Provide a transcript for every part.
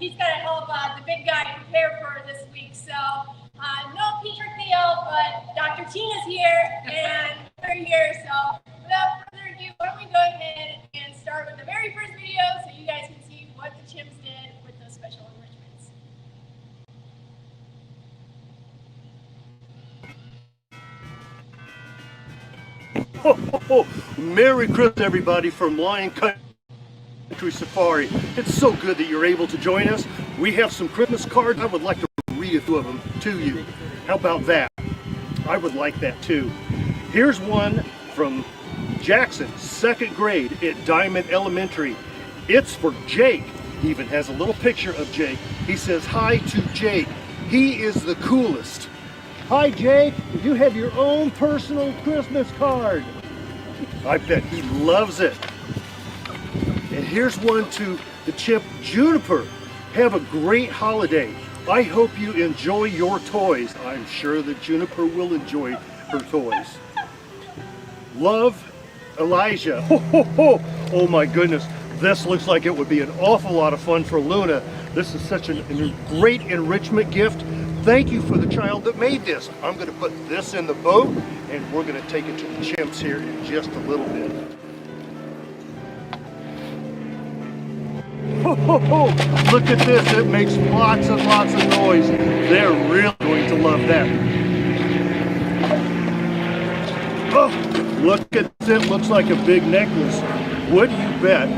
he's got to help the big guy prepare for this week. So no Peter Theo, but Dr. Tina's here and we're here. So without further ado, why don't we go ahead and start with the very first video so you guys can see what the chimps did with those special enrichments. Ho, ho, ho. Merry Christmas, everybody, from Lion Country Safari. It's so good that you're able to join us. We have some Christmas cards. I would like to read a few of them to you. How about that? I would like that too. Here's one from Jackson, 2nd grade at Diamond Elementary. It's for Jake. He even has a little picture of Jake. He says, "Hi to Jake. He is the coolest." Hi Jake, you have your own personal Christmas card. I bet he loves it. And here's one to the chimp Juniper. Have a great holiday. I hope you enjoy your toys. I'm sure that Juniper will enjoy her toys. Love, Elijah. Ho, ho, ho. Oh my goodness, this looks like it would be an awful lot of fun for Luna. This is such a great enrichment gift. Thank you for the child that made this. I'm going to put this in the boat and we're going to take it to the chimps here in just a little bit. Ho, ho, ho. Look at this, it makes lots and lots of noise. They're really going to love that. Oh, look at this, it looks like a big necklace. Would you bet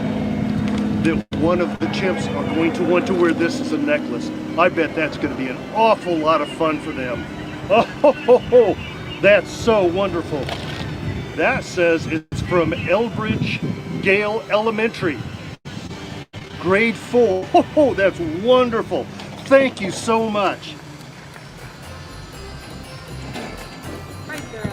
that one of the chimps are going to want to wear this as a necklace? I bet that's going to be an awful lot of fun for them. Oh, ho, ho, ho. That's so wonderful. That says it's from Elbridge Gale Elementary. Grade 4. Oh, that's wonderful. Thank you so much. Hi, girl.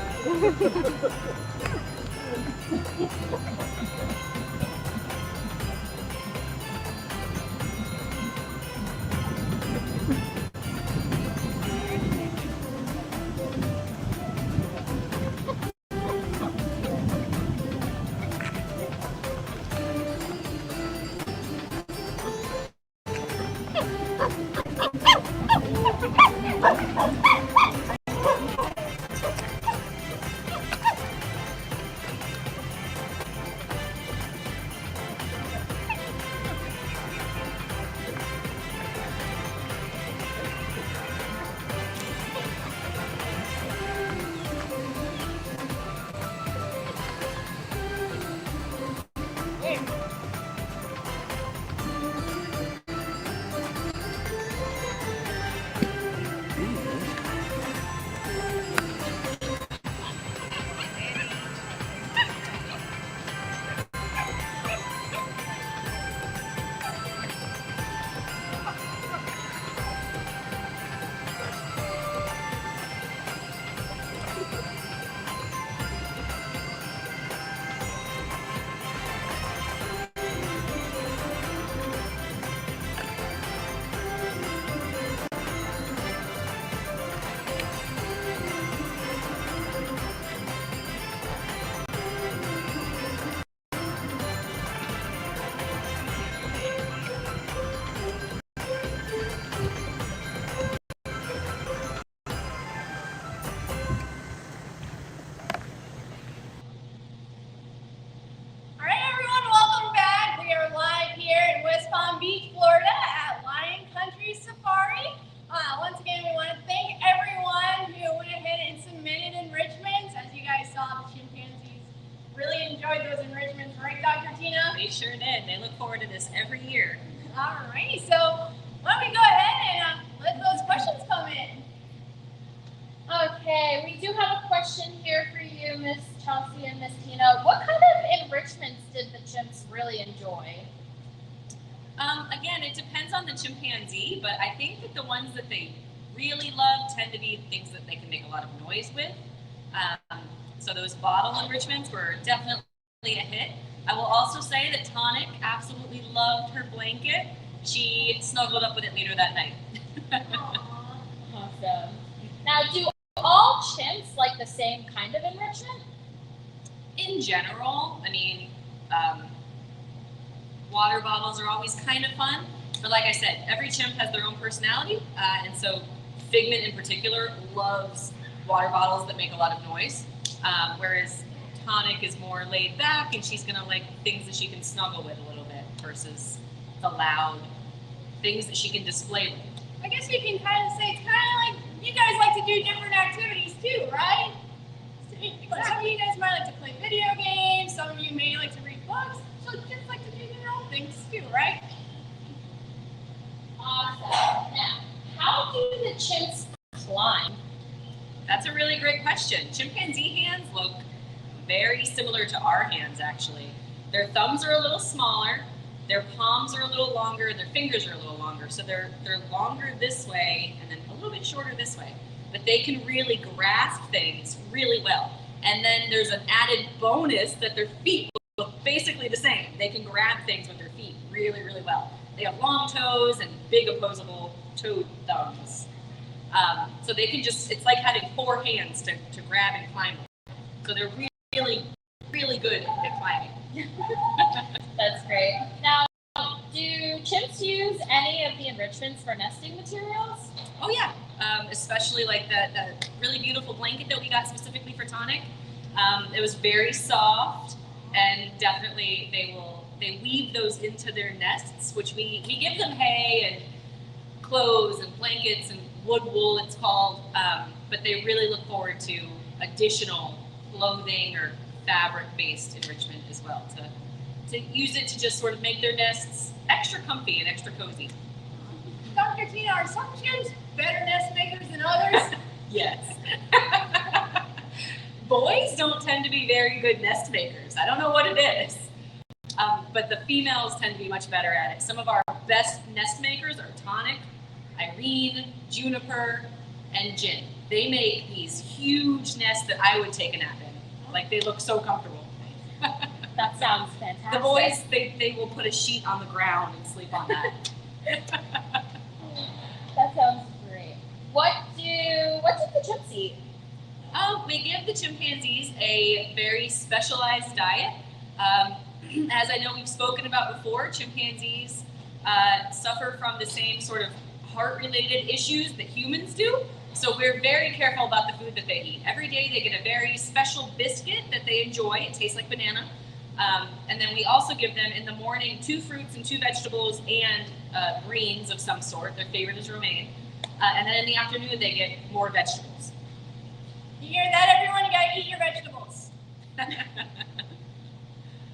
Sure did. They look forward to this every year. Alrighty, so why don't we go ahead and let those questions come in. Okay, we do have a question here for you, Miss Chelsea and Miss Tina. What kind of enrichments did the chimps really enjoy? Again, it depends on the chimpanzee, but I think that the ones that they really love tend to be things that they can make a lot of noise with. So those bottle enrichments were definitely a hit. I will also say that Tonic absolutely loved her blanket. She snuggled up with it later that night. Awesome. Now, do all chimps like the same kind of enrichment? In general, I mean, water bottles are always kind of fun. But like I said, every chimp has their own personality, and so Figment in particular loves water bottles that make a lot of noise, whereas Tonic is more laid back, and she's gonna like things that she can snuggle with a little bit versus the loud things that she can display with. I guess we can kind of say it's kind of like you guys like to do different activities too, right? Some of you guys might like to play video games, some of you may like to read books, so just like to do their own things too, right? Awesome. Now, how do the chimps climb? That's a really great question. Chimpanzee hands look very similar to our hands, actually. Their thumbs are a little smaller, their palms are a little longer, their fingers are a little longer. So they're longer this way and then a little bit shorter this way. But they can really grasp things really well. And then there's an added bonus that their feet look basically the same. They can grab things with their feet really, really well. They have long toes and big opposable toed thumbs. So they can just, it's like having 4 hands to grab and climb with. So they're really, really good at climbing. That's great. Now, do chimps use any of the enrichments for nesting materials? Oh yeah, especially like the really beautiful blanket that we got specifically for Tonic. It was very soft, and definitely they weave those into their nests, which we give them hay and clothes and blankets and wood wool it's called, but they really look forward to additional clothing or fabric-based enrichment as well to use it to just sort of make their nests extra comfy and extra cozy. Dr. Tina, are some chimps better nest makers than others? Yes. Boys don't tend to be very good nest makers. I don't know what it is, but the females tend to be much better at it. Some of our best nest makers are Tonic, Irene, Juniper, and Gin. They make these huge nests that I would take a nap in. Like, they look so comfortable. That sounds fantastic. The boys, they will put a sheet on the ground and sleep on that. That sounds great. What do the chimps eat? We give the chimpanzees a very specialized diet. As I know we've spoken about before, chimpanzees suffer from the same sort of heart-related issues that humans do. So we're very careful about the food that they eat. Every day they get a very special biscuit that they enjoy. It tastes like banana. And then we also give them in the morning 2 fruits and 2 vegetables and greens of some sort. Their favorite is romaine. And then in the afternoon they get more vegetables. You hear that, everyone? You gotta eat your vegetables.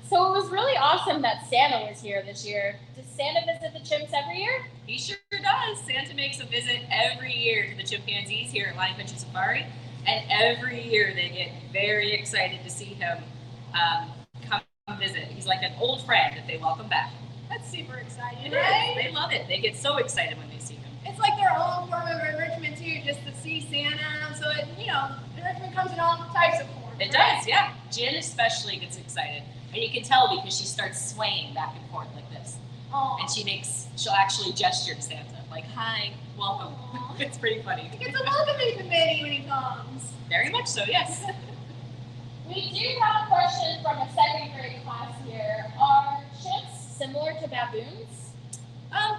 So it was really awesome that Santa was here this year. Does Santa visit the chimps every year? He sure does. Santa makes a visit every year to the chimpanzees here at Lion Country Safari. And every year they get very excited to see him come visit. He's like an old friend that they welcome back. That's super exciting, It right? is. They love it. They get so excited when they see him. It's like their own form of enrichment too, just to see Santa. So it, enrichment comes in all types of forms. It right? does, yeah. Jen especially gets excited. And you can tell because she starts swaying back and forth like this. Aw. And she'll actually gesture to Santa, like, hi, welcome. Aw. It's pretty funny. He gets a welcoming committee when he comes. Very much so, yes. We do have a question from a 2nd grade class here. Are chimps similar to baboons?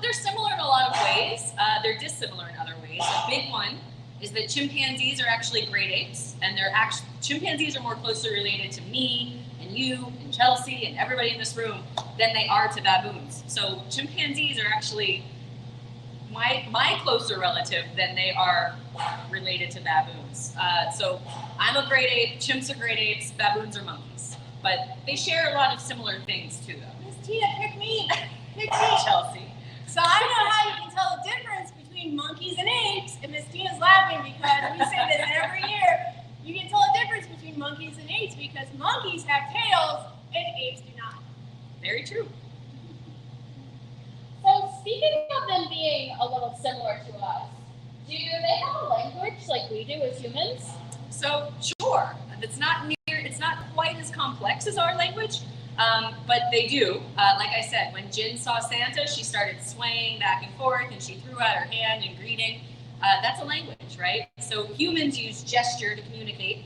They're similar in a lot of ways. They're dissimilar in other ways. A big one is that chimpanzees are actually great apes, and chimpanzees are more closely related to me and you and Chelsea and everybody in this room than they are to baboons. So chimpanzees are actually my closer relative than they are related to baboons. So I'm a great ape, chimps are great apes, baboons are monkeys. But they share a lot of similar things too, though. Miss Tina, pick me. Pick me. Chelsea. So I know how you can tell the difference between monkeys and apes, and Miss Tina's laughing because we say this every year. You can tell the difference between monkeys and apes because monkeys have tails and apes do not. Very true. So speaking of them being a little similar to us, do they have a language like we do as humans? So sure, it's not quite as complex as our language, but they do. Like I said, when Jin saw Santa, she started swaying back and forth, and she threw out her hand in greeting. That's a language, right? So humans use gesture to communicate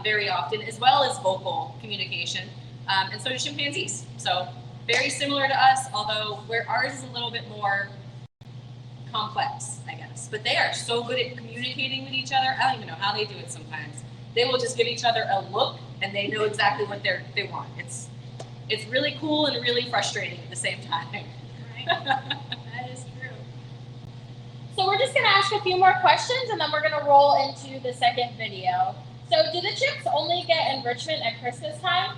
very often, as well as vocal communication, and so do chimpanzees. So very similar to us, although where ours is a little bit more complex, I guess. But they are so good at communicating with each other. I don't even know how they do it sometimes. They will just give each other a look, and they know exactly what they want. It's really cool and really frustrating at the same time. Right? That is true. So we're just gonna ask a few more questions and then we're gonna roll into the second video. So do the chimps only get enrichment at Christmas time?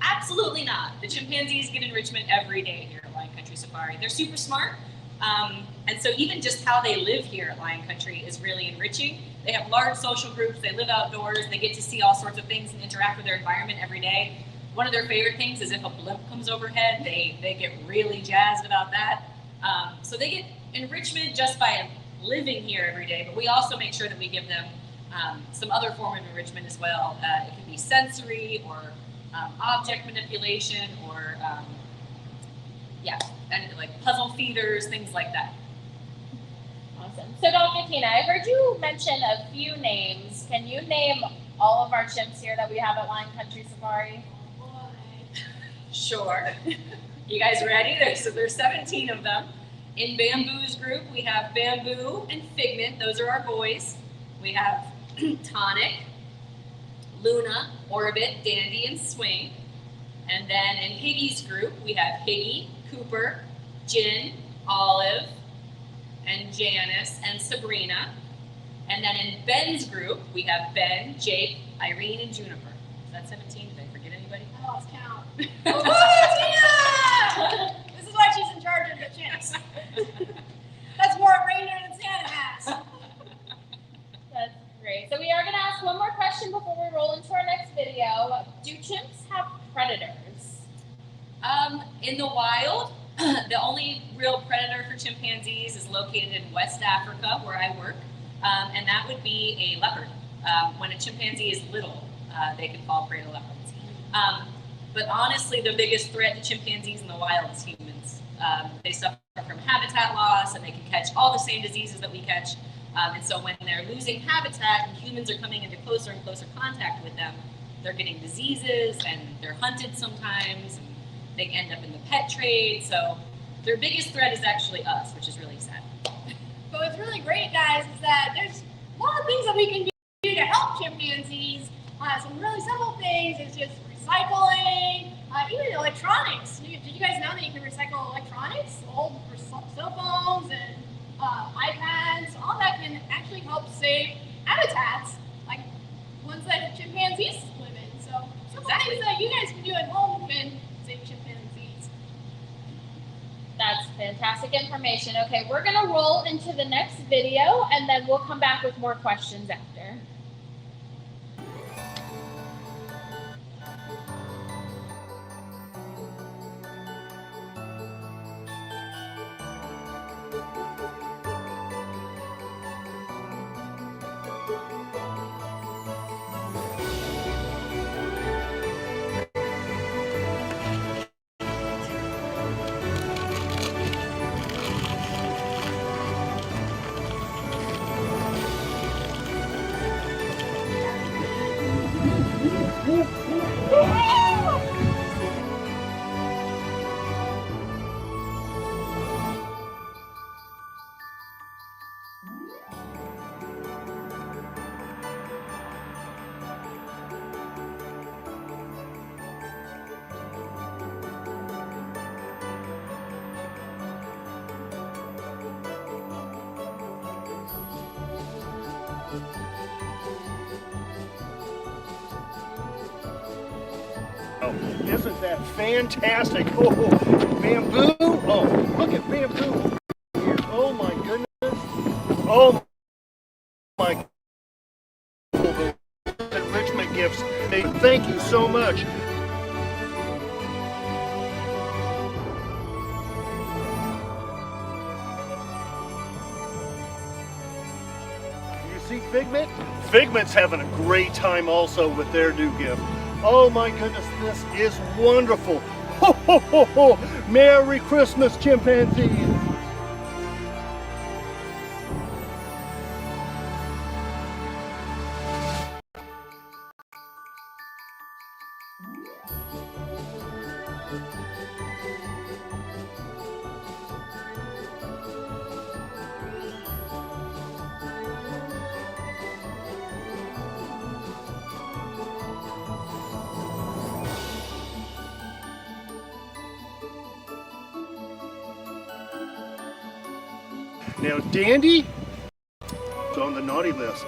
Absolutely not. The chimpanzees get enrichment every day here at Lion Country Safari. They're super smart. And so even just how they live here at Lion Country is really enriching. They have large social groups, they live outdoors, they get to see all sorts of things and interact with their environment every day. One of their favorite things is if a blimp comes overhead, they get really jazzed about that. So they get enrichment just by living here every day, but we also make sure that we give them some other form of enrichment as well. It can be sensory or object manipulation or and like puzzle feeders, things like that. Awesome. So Dr. Tina, I heard you mention a few names. Can you name all of our chimps here that we have at Lion Country Safari? Sure. You guys ready? There's 17 of them. In Bamboo's group, we have Bamboo and Figment. Those are our boys. We have Tonic, Luna, Orbit, Dandy, and Swing. And then in Higgy's group, we have Higgy, Cooper, Jin, Olive, and Janice, and Sabrina. And then in Ben's group, we have Ben, Jake, Irene, and Juniper. Is that 17? Did I forget anybody? I lost count. Tina! This is why she's in charge of the chimps. That's more reindeer than Santa has. That's great. So we are going to ask one more question before we roll into our next video. Do chimps have predators? In the wild, the only real predator for chimpanzees is located in West Africa, where I work, and that would be a leopard. When a chimpanzee is little, they can fall prey to leopards. But honestly, the biggest threat to chimpanzees in the wild is humans. They suffer from habitat loss, and they can catch all the same diseases that we catch. And so when they're losing habitat and humans are coming into closer and closer contact with them, they're getting diseases, and they're hunted sometimes, and they end up in the pet trade. So their biggest threat is actually us, which is really sad. But what's really great, guys, is that there's a lot of things that we can do to help chimpanzees. Some really simple things is just recycling, even electronics. Did you guys know that you can recycle electronics? Old cell phones and iPads, all that can actually help save habitats, like ones that chimpanzees live in. So simple things that you guys can do at home can save chimpanzees. That's fantastic information. Okay, we're going to roll into the next video, and then we'll come back with more questions after. Oh, isn't that fantastic? Oh, Bamboo! Oh, look at Bamboo here. Oh my goodness! Oh my! The enrichment gifts. Hey, thank you so much. You see Figment? Figment's having a great time also with their new gift. Oh my goodness, this is wonderful. Ho, ho, ho, ho. Merry Christmas, chimpanzees. Now, Dandy is on the naughty list,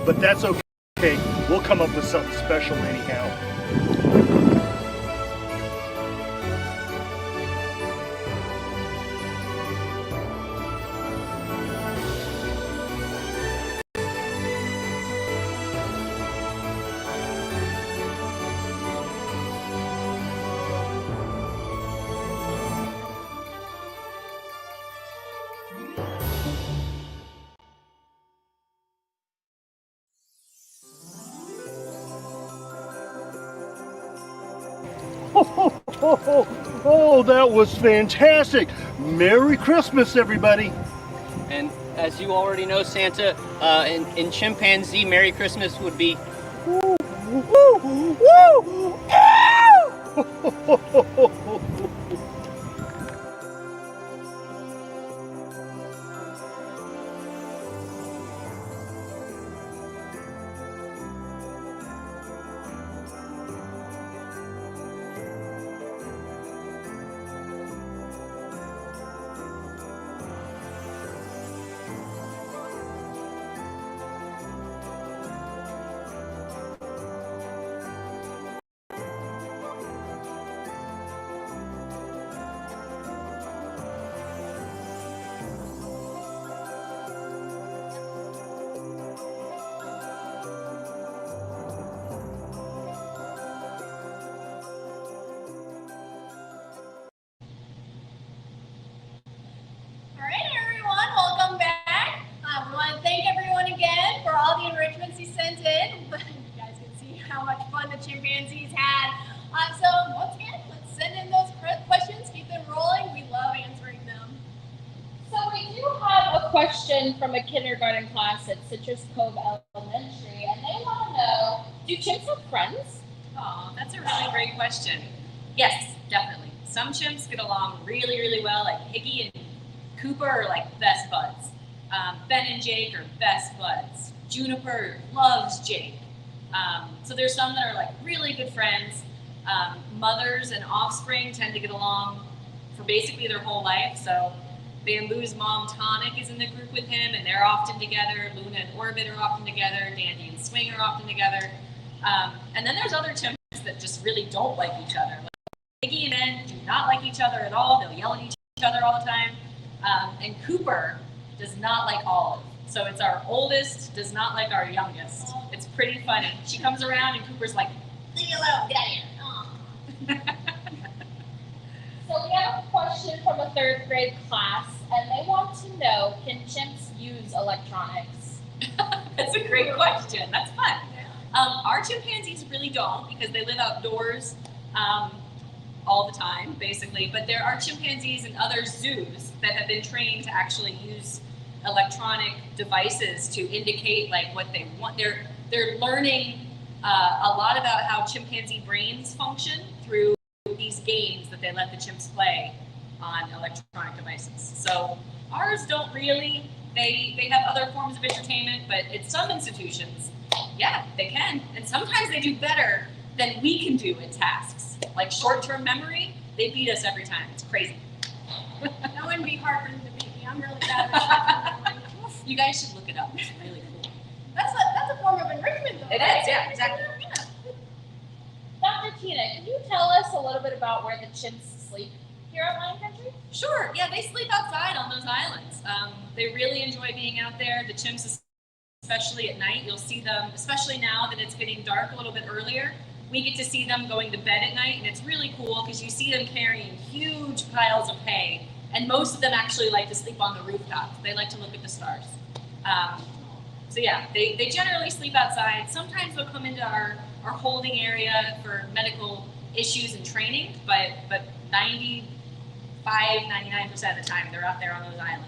but that's okay. We'll come up with something special anyhow. Oh, that was fantastic. Merry Christmas, everybody. And as you already know, Santa, in chimpanzee, Merry Christmas would be Woo, woo, woo, ow! All right, everyone, welcome back. We want to thank everyone again for all the enrichments you sent in. You guys can see how much fun the chimpanzees had. So once again, let's send in those questions, keep them rolling. We love answering them. So we do have a question from a kindergarten class at Citrus Cove Elementary, and they want to know, do chimps have friends? Oh, that's a really great question. Yes, definitely. Some chimps get along really, really well, like Higgy and Cooper are like best buds. Ben and Jake are best buds. Juniper loves Jake. So there's some that are like really good friends. Mothers and offspring tend to get along for basically their whole life. So Bamboo's mom, Tonic, is in the group with him, and they're often together. Luna and Orbit are often together. Dandy and Swing are often together. And then there's other chimps that just really don't like each other. Like Iggy and Ben do not like each other at all. They'll yell at each other all the time. And Cooper does not like Olive. So it's our oldest does not like our youngest. It's pretty funny. She comes around and Cooper's like, leave me alone, get out of here. So we have a question from a third grade class, and they want to know, can chimps use electronics? That's a great question. That's fun. Our chimpanzees really don't because they live outdoors all the time, basically. But there are chimpanzees in other zoos that have been trained to actually use electronic devices to indicate like what they want. They're learning a lot about how chimpanzee brains function through these games that they let the chimps play on electronic devices. So ours don't really. They have other forms of entertainment, but at some institutions, yeah, they can. And sometimes they do better than we can do in tasks. Like short-term memory, they beat us every time. It's crazy. That wouldn't be hard for them to beat me. I'm really bad at short-term memory. You guys should look it up. It's really cool. That's a form of enrichment, though. It right? is, yeah, exactly. Dr. Tina, can you tell us a little bit about where the chimps sleep here at Lion Country? Sure, yeah, they sleep outside on those islands. They really enjoy being out there. The chimps, especially at night, you'll see them, especially now that it's getting dark a little bit earlier, we get to see them going to bed at night, and it's really cool because you see them carrying huge piles of hay, and most of them actually like to sleep on the rooftops. They like to look at the stars. So yeah, they generally sleep outside. Sometimes they'll come into our holding area for medical issues and training, but 99% of the time they're out there on those islands.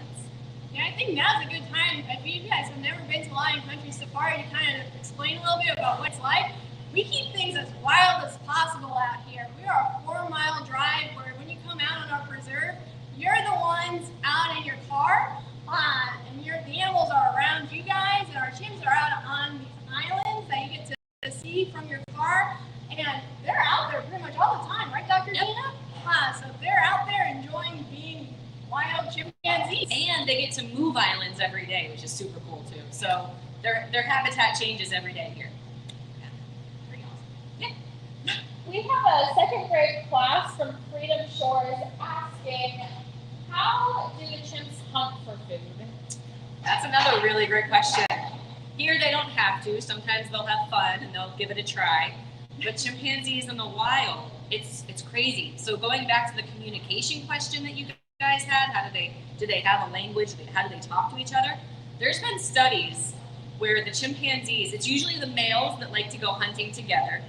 Yeah, I think now's a good time. If you guys have never been to Lion Country Safari, to kind of explain a little bit about what it's like. We keep things as wild as possible out here. We are a 4-mile drive where when you come out on our preserve, you're the ones out in your car, and the animals are around you guys, and our chimps are out on these islands that you get to see from your car, and they're out there pretty much all the time, right, Dr. Yep. Tina? So they're out there enjoying being wild chimpanzees. And and they get to move islands every day, which is super cool too. So their habitat changes every day here. Yeah, pretty awesome. Yeah. We have a second grade class from Freedom Shores asking, how do the chimps hunt for food? That's another really great question. Here they don't have to. Sometimes they'll have fun and they'll give it a try. But chimpanzees in the wild, it's crazy. So going back to the communication question that you guys had, do they have a language? How do they talk to each other? There's been studies where the chimpanzees, it's usually the males that like to go hunting together.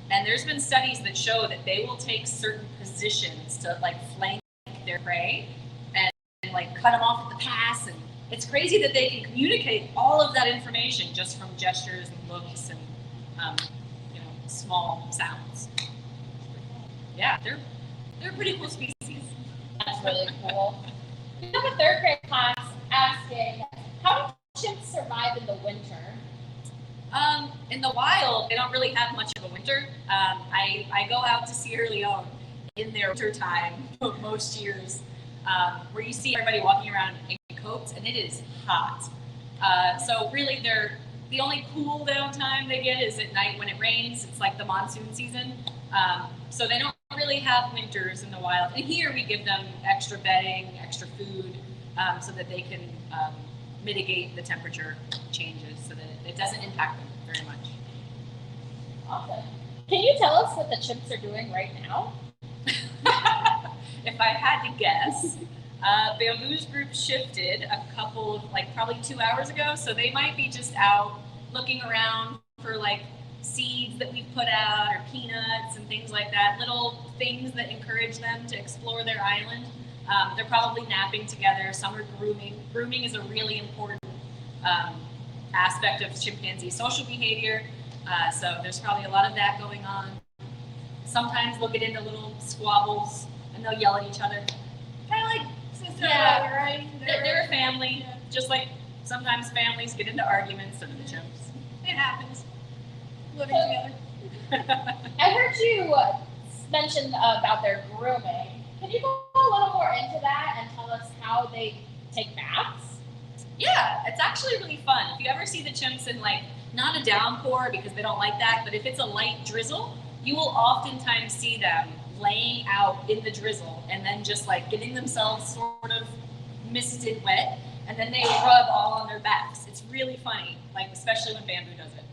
And there's been studies that show that they will take certain positions to like flank their prey and like cut them off at the pass. And it's crazy that they can communicate all of that information just from gestures and looks and small sounds. Yeah, they're a pretty cool species. That's really cool. We have a third grade class asking, how do chimps survive in the winter? In the wild, they don't really have much of a winter. I go out to Sierra Leone in their winter time most years, where you see everybody walking around in coats, and it is hot. So really, the only cool down time they get is at night when it rains. It's like the monsoon season. So they don't really have winters in the wild. And here we give them extra bedding, extra food, so that they can mitigate the temperature changes so that it doesn't impact them very much. Awesome. Can you tell us what the chimps are doing right now? If I had to guess, Bamboo's group shifted a couple of, probably 2 hours ago, so they might be just out looking around for seeds that we've put out or peanuts and things like that, little things that encourage them to explore their island. They're probably napping together. Some are grooming. Grooming is a really important aspect of chimpanzee social behavior. So there's probably a lot of that going on. Sometimes they'll get into little squabbles and they'll yell at each other. Kind of like sister and Yeah. brother, right? They're a family, Yeah. just like sometimes families get into arguments, so do the chimps. It happens. Living together. I heard you mention about their grooming. Can you go a little more into that and tell us how they take baths? Yeah, it's actually really fun. If you ever see the chimps in not a downpour because they don't like that, but if it's a light drizzle, you will oftentimes see them laying out in the drizzle and then just getting themselves sort of misted wet, and then they rub all on their backs. It's really funny, especially when Bamboo does it.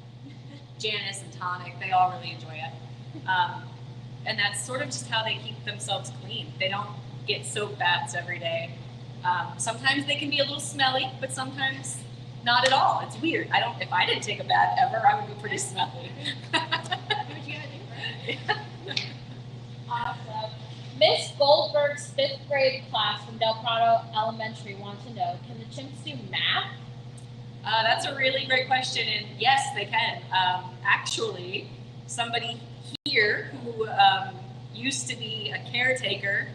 Janice and Tonic, they all really enjoy it. And that's sort of just how they keep themselves clean. They don't get soap baths every day. Sometimes they can be a little smelly, but sometimes not at all. It's weird. If I didn't take a bath ever, I would be pretty smelly. Do what you gotta do, right? Awesome. Miss Goldberg's 5th grade class from Del Prado Elementary wants to know, can the chimps do math? That's a really great question, and yes, they can. Actually, somebody here who used to be a caretaker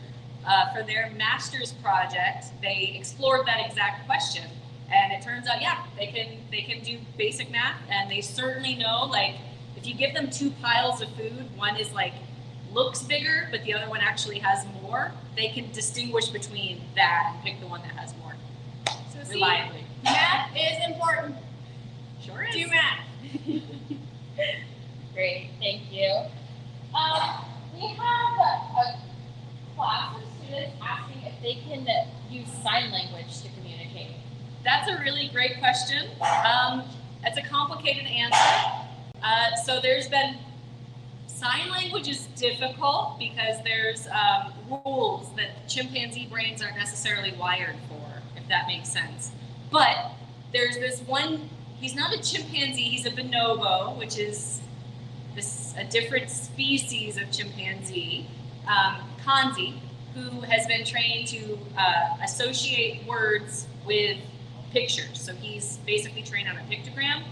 for their master's project, they explored that exact question, and it turns out, yeah, they can do basic math, and they certainly know, if you give them 2 piles of food, one is looks bigger, but the other one actually has more, they can distinguish between that and pick the one that has more So see, reliably. math is important. Sure is. Do math. Great, thank you. We have a class of students asking if they can use sign language to communicate. That's a really great question. It's a complicated answer. So there's been, sign language is difficult because there's rules that chimpanzee brains aren't necessarily wired for, if that makes sense. But there's this one, he's not a chimpanzee, he's a bonobo, which is a different species of chimpanzee, Kanzi, who has been trained to associate words with pictures. So he's basically trained on a pictogram,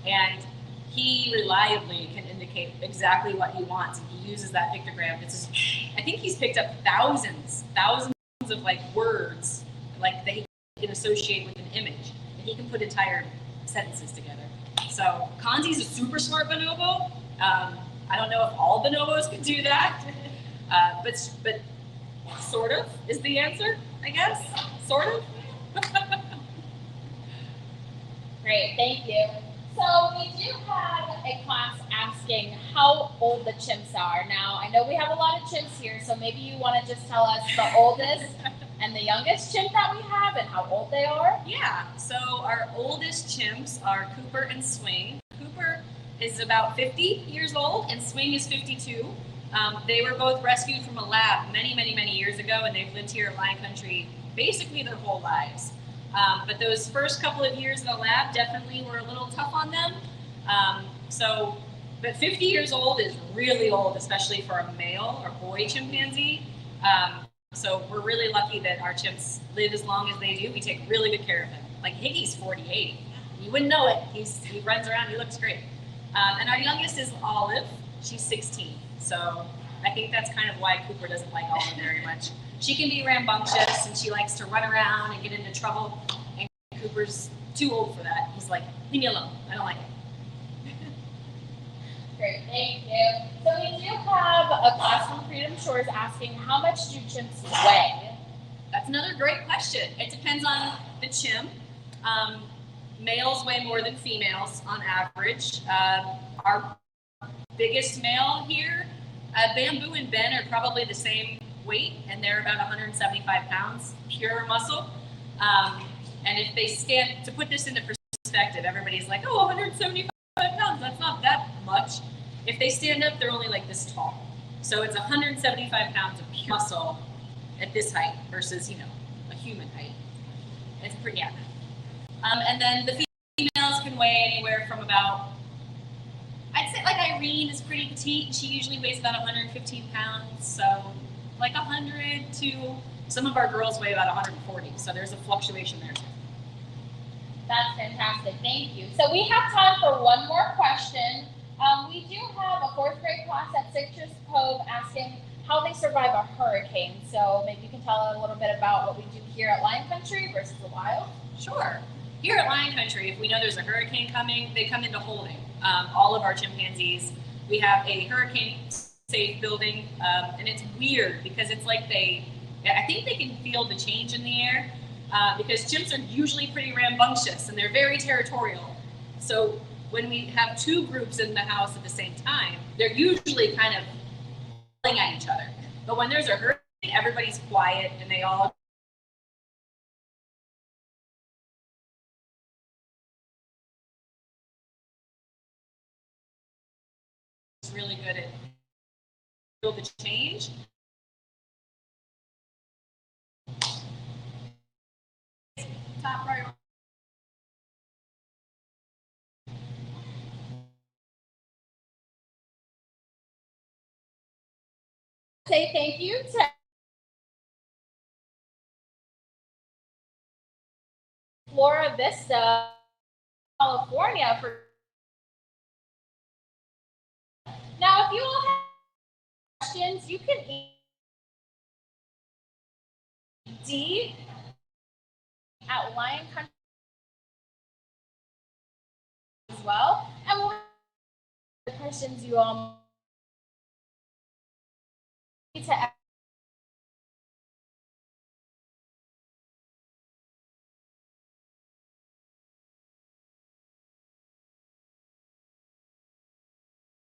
and he reliably can indicate exactly what he wants, and he uses that pictogram. I think he's picked up thousands of words that he can associate with an image, and he can put entire sentences together. So Kanzi's a super smart bonobo. I don't know if all bonobos can do that, but sort of is the answer, I guess. Sort of. Great, thank you. So we do have a class asking how old the chimps are. Now, I know we have a lot of chimps here, so maybe you want to just tell us the oldest and the youngest chimp that we have and how old they are? Yeah, so our oldest chimps are Cooper and Swing. Cooper is about 50 years old and Swing is 52. They were both rescued from a lab many, many, many years ago, and they've lived here at Lion Country basically their whole lives. But those first couple of years in the lab definitely were a little tough on them. But 50 years old is really old, especially for a male or boy chimpanzee. So we're really lucky that our chimps live as long as they do. We take really good care of them. Like Higgy's 48. You wouldn't know it. He runs around. He looks great. And our youngest is Olive. She's 16. So I think that's kind of why Cooper doesn't like Olive very much. She can be rambunctious and she likes to run around and get into trouble. And Cooper's too old for that. He's like, leave me alone. I don't like it. Great, thank you. So we do have a class from Freedom Shores asking how much do chimps weigh? That's another great question. It depends on the chimp. Males weigh more than females on average. Our biggest male here, Bamboo and Ben are probably the same weight, and they're about 175 pounds, pure muscle. And if they stand, to put this into perspective, everybody's like, oh, 175 pounds, that's not that much. If they stand up, they're only like this tall. So it's 175 pounds of pure muscle at this height versus, a human height. It's pretty, yeah. And then the females can weigh anywhere from about, I'd say like Irene is pretty petite. She usually weighs about 115 pounds. So like 100 to, some of our girls weigh about 140. So there's a fluctuation there too. That's fantastic, thank you. So we have time for one more question. We do have a fourth grade class at Citrus Cove asking how they survive a hurricane. So maybe you can tell a little bit about what we do here at Lion Country versus the wild. Sure. Here at Lion Country, if we know there's a hurricane coming, they come into holding. All of our chimpanzees, we have a hurricane-safe building, and it's weird because it's like I think they can feel the change in the air because chimps are usually pretty rambunctious and they're very territorial. So when we have two groups in the house at the same time, they're usually kind of yelling at each other. But when there's a hurricane, everybody's quiet and they all really good at feel the change. Top right. Say thank you to Flora Vista, California for. Now, if you all have questions, you can D at Lion Country as well, and we'll the questions you all need to